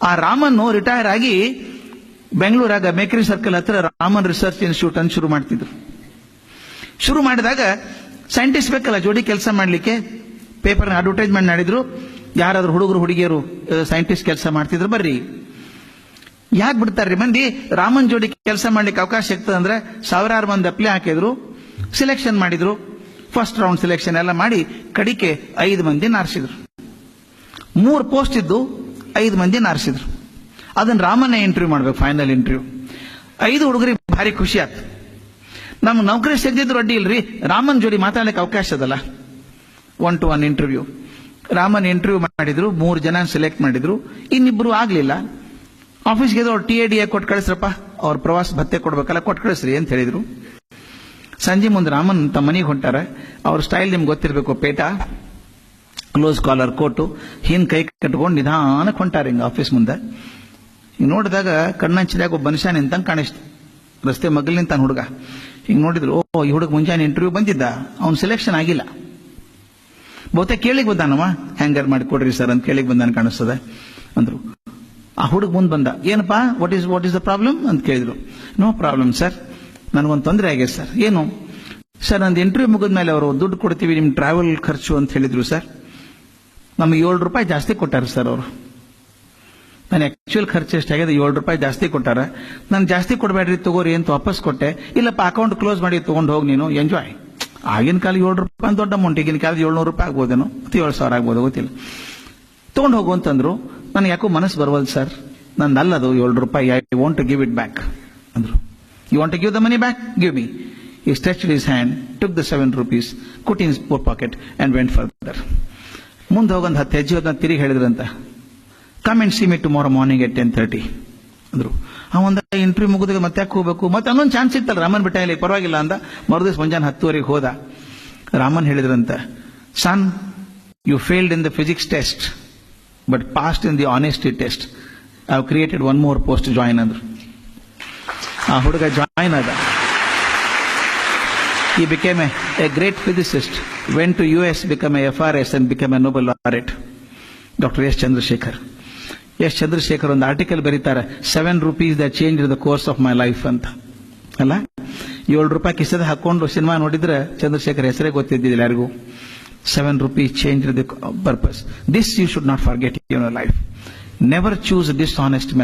ಆ ರಾಮನ್ ರಿಟೈರ್ ಆಗಿ ಬೆಂಗಳೂರಾಗ ಮೇಕರಿ ಸರ್ಕಲ್ ಹತ್ರ ರಾಮನ್ ರಿಸರ್ಚ್ ಇನ್ಸ್ಟಿಟ್ಯೂಟ್ ಅಂತ ಶುರು ಮಾಡ್ತಿದ್ರು. ಶುರು ಮಾಡಿದಾಗ ಸೈಂಟಿಸ್ಟ್ ಬೇಕಲ್ಲ ಜೋಡಿ ಕೆಲಸ ಮಾಡ್ಲಿಕ್ಕೆ. ಪೇಪರ್ ಅಡ್ವರ್ಟೈಸ್ಮೆಂಟ್ ಮಾಡಿದ್ರು, ಯಾರಾದ್ರೂ ಹುಡುಗರು ಹುಡುಗಿಯರು ಸೈಂಟಿಸ್ಟ್ ಕೆಲಸ ಮಾಡ್ತಿದ್ರು ಬರ್ರಿ. ಯಾಕೆ ಬಿಡ್ತಾರ್ರಿ ಮಂದಿ? ರಾಮನ್ ಜೋಡಿ ಕೆಲಸ ಮಾಡ್ಲಿಕ್ಕೆ ಅವಕಾಶ ಸಿಗ್ತದೆ ಅಂದ್ರೆ ಸಾವಿರಾರು ಮಂದಿ ಅಪ್ಲೈ ಹಾಕಿದ್ರು, ಸಿಲೆಕ್ಷನ್ ಮಾಡಿದ್ರು. ಫಸ್ಟ್ ರೌಂಡ್ ಸಿಲೆಕ್ಷನ್ ಎಲ್ಲ ಮಾಡಿ ಕಡಿಕೆ 5 ಮಂದಿ ಆರಿಸಿದ್ರು. 3 ಪೋಸ್ಟ್ ಇದ್ದು 5 ಮಂದಿ ಆರಿಸಿದ್ರು. ಅದನ್ನ ರಾಮನ್ನೇ ಇಂಟರ್ವ್ಯೂ ಮಾಡ್ಬೇಕು, ಫೈನಲ್ ಇಂಟರ್ವ್ಯೂ. 5 ಹುಡುಗರಿಗೆ ಭಾರಿ ಖುಷಿ ಆಯ್ತು. ನಮ್ಗೆ ನೌಕರಿ ಸಿಗದಿದ್ರು ಅಡ್ಡಿ ಇಲ್ರಿ, ರಾಮನ್ ಜೋಡಿ ಮಾತಾಡ್ಲಿಕ್ಕೆ ಅವಕಾಶ ಅದಲ್ಲ. 1-to-1 interview. ರಾಮನ್ ಇಂಟರ್ವ್ಯೂ ಮಾಡಿದ್ರು, 3 ಜನ ಸೆಲೆಕ್ಟ್ ಮಾಡಿದ್ರು, ಇನ್ನಿಬ್ರು ಆಗ್ಲಿಲ್ಲ. ಆಫೀಸ್ಗೆ ಅವ್ರು TADA ಕೊಟ್ಟು ಕಳಿಸ್ರಪ್ಪ, ಅವ್ರ ಪ್ರವಾಸ ಭತ್ತೆ ಕೊಡ್ಬೇಕಲ್ಲ, ಕೊಟ್ಟು ಕಳಿಸ್ರಿ ಅಂತ ಹೇಳಿದ್ರು. ಸಂಜೆ ಮುಂದೆ ರಾಮನ್ ತಮ್ಮ ಮನೆಗೆ ಹೊಂಟಾರ. ಅವ್ರ ಸ್ಟೈಲ್ ನಿಮ್ಗೆ ಗೊತ್ತಿರಬೇಕು, ಪೇಟ, ಕ್ಲೋಸ್ ಕಾಲರ್ ಕೋಟು, ಹಿಂದ್ ಕೈ ಕಟ್ಕೊಂಡು ನಿಧಾನಕ್ಕೆ ಹೊಂಟಾರ ಹಿಂಗ ಆಫೀಸ್ ಮುಂದೆ. ಹಿಂಗ್ ನೋಡಿದಾಗ ಕಣ್ಣಂಚಿದಾಗ ಒಬ್ಬ ಮನುಷ್ಯ ನಿಂತಂಗೆ ಕಾಣಿಸ್ತು. ರಸ್ತೆ ಮಗ್ಲ್ ನಿಂತಾನ ಹುಡುಗ. ಹಿಂಗ್ ನೋಡಿದ್ರು, ಓ ಈ ಹುಡುಗ ಮುಂಜಾನೆ ಇಂಟರ್ವ್ಯೂ ಬಂದಿದ್ದ, ಅವ್ನ ಸೆಲೆಕ್ಷನ್ ಆಗಿಲ್ಲ. ಬಹುತೇಕ ಕೇಳಿಗೆ ಬಂದಾನವ, ಹ್ಯಾಂಗರ್ ಮಾಡಿ ಕೊಡ್ರಿ ಸರ್ ಅಂತ ಕೇಳಿಗೆ ಬಂದಾನ ಕಾಣಿಸ್ತದೆ ಅಂದ್ರು. ಆ ಹುಡುಗ ಮುಂದೆ ಬಂದ, ಏನಪ್ಪಾ ವಾಟ್ ಇಸ್ ದ ಪ್ರಾಬ್ಲಮ್ ಅಂತ ಕೇಳಿದ್ರು. ನೋ ಪ್ರಾಬ್ಲಮ್ ಸರ್, ನನಗೊಂದು ತೊಂದರೆ ಆಗಿದೆ ಸರ್. ಏನು ಸರ್? ನಂದು ಇಂಟರ್ವ್ಯೂ ಮುಗಿದ್ಮೇಲೆ ಅವರು ದುಡ್ಡು ಕೊಡ್ತೀವಿ ನಿಮ್ ಟ್ರಾವೆಲ್ ಖರ್ಚು ಅಂತ ಹೇಳಿದ್ರು ಸರ್. ನಮಗೆ $7 ಜಾಸ್ತಿ ಕೊಟ್ಟಾರ ಸರ್ ಅವರು. ನಾನು ಆಕ್ಚುಯಲ್ ಖರ್ಚು ಎಷ್ಟಾಗಿದೆ? $7 ಜಾಸ್ತಿ ಕೊಟ್ಟಾರ. ನಾನು ಜಾಸ್ತಿ ಕೊಡಬೇಡ್ರಿ ತಗೋರಿ ಅಂತ ವಾಪಸ್ ಕೊಟ್ಟೆ. ಇಲ್ಲಪ್ಪ ಅಕೌಂಟ್ ಕ್ಲೋಸ್ ಮಾಡಿ ತಗೊಂಡು ಹೋಗಿ ನೀನು, ಎಂಜಾಯ್. ಆಗಿನ ಕಾಲ $7 ದೊಡ್ಡ ಅಮೌಂಟ್, ಈಗಿನ ಕಾಲದ $700 ಆಗ್ಬೋದೇನೋ, 7,000 ಆಗ್ಬೋದು, ಗೊತ್ತಿಲ್ಲ. ತಗೊಂಡು ಹೋಗು ಅಂತಂದ್ರು. ನನಗೆ ಯಾಕೋ ಮನಸ್ಸು ಬರವಲ್ದು ಸರ್, ನಂದು ಅಲ್ಲದು $7, I want to give it back ಅಂದ್ರು. You want to give the money back? Give me. He stretched his hand, took the ₹7, put in his pocket and went further. ಮುಂದೆ ಹೋಗಂದು 10 ಹೆಜ್ಜೆ ಹೋದ ತಿರುಗಿ ಹೇಳಿದ್ರಂತ, come and see me tomorrow morning at 10:30 ಅಂದ್ರು. ಅವಂದ interview ಮುಗಿದಾಗ ಮತ್ತೆ ಯಾಕೆ ಹೋಗ್ಬೇಕು, ಮತ್ತೆ ಅನ್ನೊಂದು ಚಾನ್ಸ್ ಇತ್ತಲ್ಲ, ರಾಮನ್ ಬಿಟ್ಟ ಇಲ್ಲಿ ಪರವಾಗಿಲ್ಲ ಅಂದ. ಮರುದಿವ್ಸ ಮುಂಜಾನೆ 10:00 ಹೋದ. ರಾಮನ್ ಹೇಳಿದ್ರಂತ, son you failed in the physics test but passed in the honesty test. I have created 1 more post to join ಅಂದ್ರು. ಆ ಹುಡುಗ ಜಾಯಿನ್ ಆದ. He became a great physicist, went to US, became a FRS and became a Nobel laureate. Dr. S. Chandrasekhar. S. Chandrasekhar ಒಂದು article ಬರೀತಾರೆ, ₹7 that changed the course of my life ಅಂತ. ಅಲ್ಲ, $7 ಕಿಸದ ಹಾಕೊಂಡು cinema ನೋಡಿದ್ರೆ ಚಂದ್ರಶೇಖರ್ ಹೆಸರೇ ಗೊತ್ತಿದ್ದಿಲ್ಲ ಯಾರಿಗೂ. ₹7 changed the purpose. This you should not forget in your life. Never choose dishonest